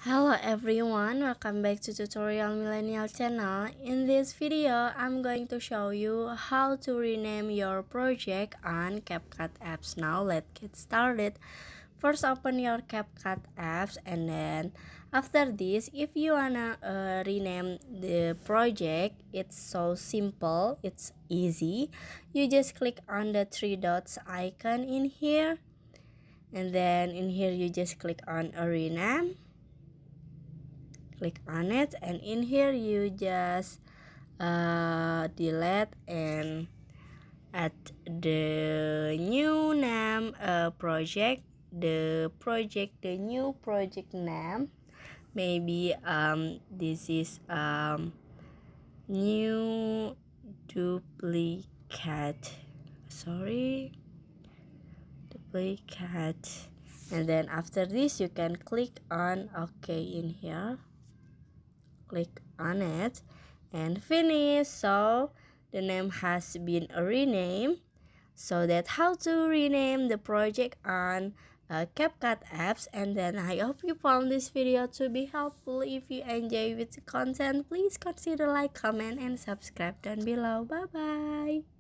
Hello everyone, welcome back to Tutorial Millennial channel. In this video, I'm going to show you how to rename your project on CapCut apps. Now let's get started. First, open your CapCut apps, and then after this, if you wanna rename the project, it's so simple, it's easy. You just click on the three dots icon in here, and then in here you just click on a rename. Click on it, and in here you just delete and add the new name project, the new project name. Maybe this is new duplicate, duplicate. And then after this you can click on OK in here. Click on it and finish. So the name has been renamed. So that's how to rename the project on CapCut apps. And then I hope you found this video to be helpful. If you enjoy with the content, please consider like, comment, and subscribe down below. Bye bye.